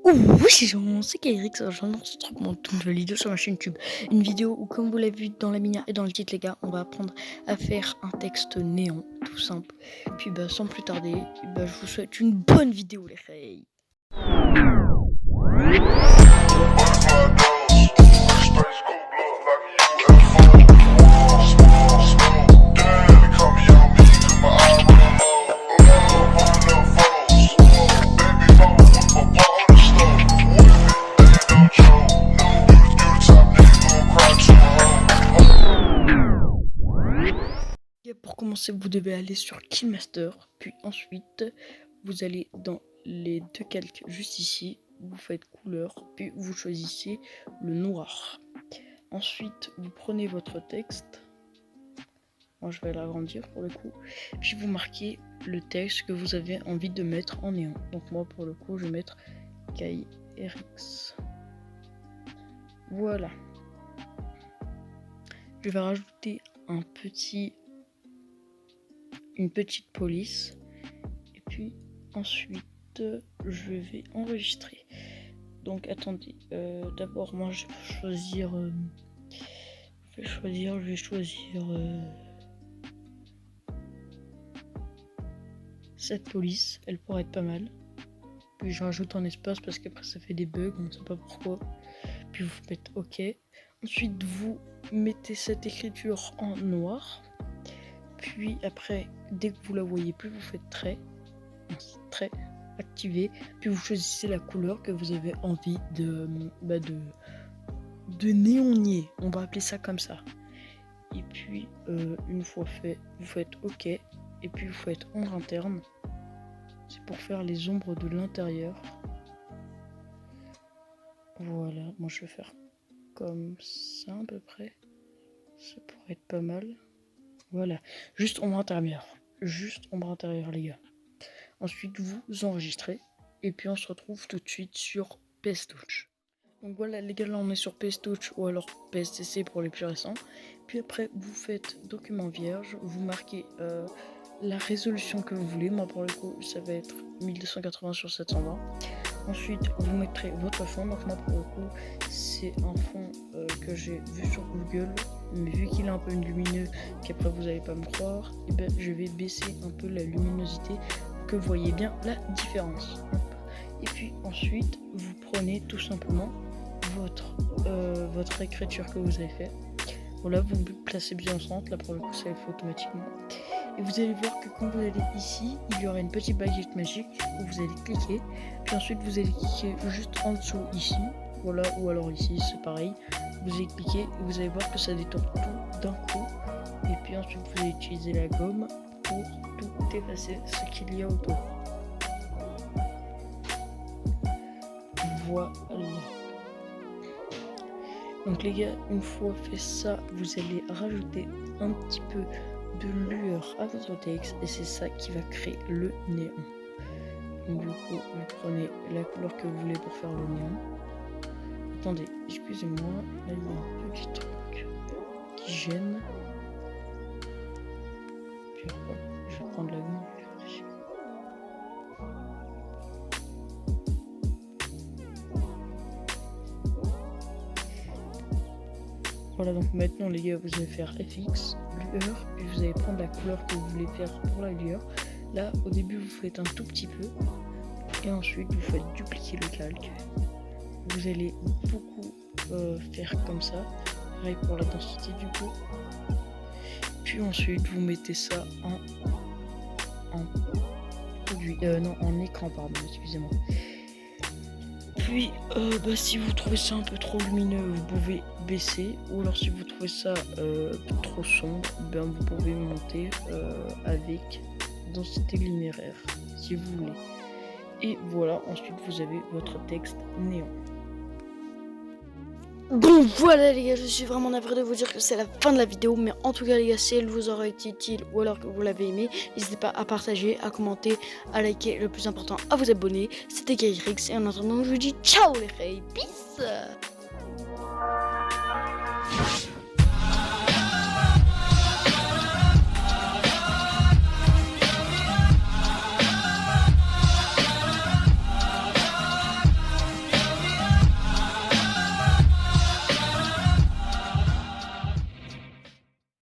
Oui, c'est Kairix, aujourd'hui on se retrouve pour une nouvelle vidéo sur ma chaîne YouTube. Une vidéo où, comme vous l'avez vu dans la minière et dans le titre les gars, on va apprendre à faire un texte néon, tout simple. Puis sans plus tarder, je vous souhaite une bonne vidéo les filles. Pour commencer, vous devez aller sur KineMaster, puis ensuite vous allez dans les deux calques juste ici, vous faites couleur, puis vous choisissez le noir. Ensuite, vous prenez votre texte. Moi, je vais l'agrandir pour le coup. Puis vous marquez le texte que vous avez envie de mettre en néon. Donc moi, pour le coup, je vais mettre KairX. Voilà. Je vais rajouter une petite police. Et puis ensuite, je vais enregistrer. Donc attendez. D'abord, moi, je vais choisir. Cette police, elle pourrait être pas mal. Puis je rajoute un espace parce qu'après ça fait des bugs, on ne sait pas pourquoi. Puis vous faites OK. Ensuite vous mettez cette écriture en noir. Puis après, dès que vous la voyez plus, vous faites trait activé. Puis vous choisissez la couleur que vous avez envie de néonier. On va appeler ça comme ça. Et puis une fois fait, vous faites OK. Et puis vous faites ombre interne. C'est pour faire les ombres de l'intérieur. Voilà, moi je vais faire comme ça à peu près. Ça pourrait être pas mal. Voilà, juste ombre intérieure. Juste ombre intérieure les gars. Ensuite vous enregistrez. Et puis on se retrouve tout de suite sur PS Touch. Donc voilà les gars, là on est sur PS Touch ou alors PSTC pour les plus récents. Puis après vous faites document vierge. Vous marquez la résolution que vous voulez. Moi pour le coup ça va être 1280 sur 720. Ensuite vous mettrez votre fond. Donc moi pour le coup c'est un fond que j'ai vu sur Google, mais vu qu'il est un peu lumineux, qu'après vous n'allez pas me croire, et ben je vais baisser un peu la luminosité pour que vous voyez bien la différence. Et puis ensuite vous prenez tout simplement votre écriture que vous avez fait. Voilà, vous me placez bien au centre, là pour le coup ça le fait automatiquement. Et vous allez voir que quand vous allez ici, il y aura une petite baguette magique où vous allez cliquer. Puis ensuite vous allez cliquer juste en dessous ici. Voilà, ou alors ici c'est pareil. Vous allez cliquer et vous allez voir que ça détourne tout d'un coup. Et puis ensuite vous allez utiliser la gomme pour tout effacer ce qu'il y a autour. Voilà. Donc les gars, une fois fait ça, vous allez rajouter un petit peu de lueur à votre texte et c'est ça qui va créer le néon. Donc du coup, vous prenez la couleur que vous voulez pour faire le néon. Attendez, excusez-moi, là il y a un petit truc qui gêne. Puis après, je vais prendre la gomme. Voilà, donc maintenant les gars, vous allez faire FX, lueur, puis vous allez prendre la couleur que vous voulez faire pour la lueur. Là, au début, vous faites un tout petit peu, et ensuite, vous faites dupliquer le calque. Vous allez beaucoup faire comme ça, pareil pour la densité du coup. Puis ensuite, vous mettez ça en écran, pardon, excusez-moi. Puis, si vous trouvez ça un peu trop lumineux, vous pouvez baisser. Ou alors si vous trouvez ça trop sombre, vous pouvez monter avec densité linéaire, si vous voulez. Et voilà, ensuite vous avez votre texte néon. Bon voilà les gars, je suis vraiment navré de vous dire que c'est la fin de la vidéo, mais en tout cas les gars, si elle vous aura été utile ou alors que vous l'avez aimé, n'hésitez pas à partager, à commenter, à liker, le plus important à vous abonner. C'était Kairix et en attendant je vous dis ciao les filles, peace.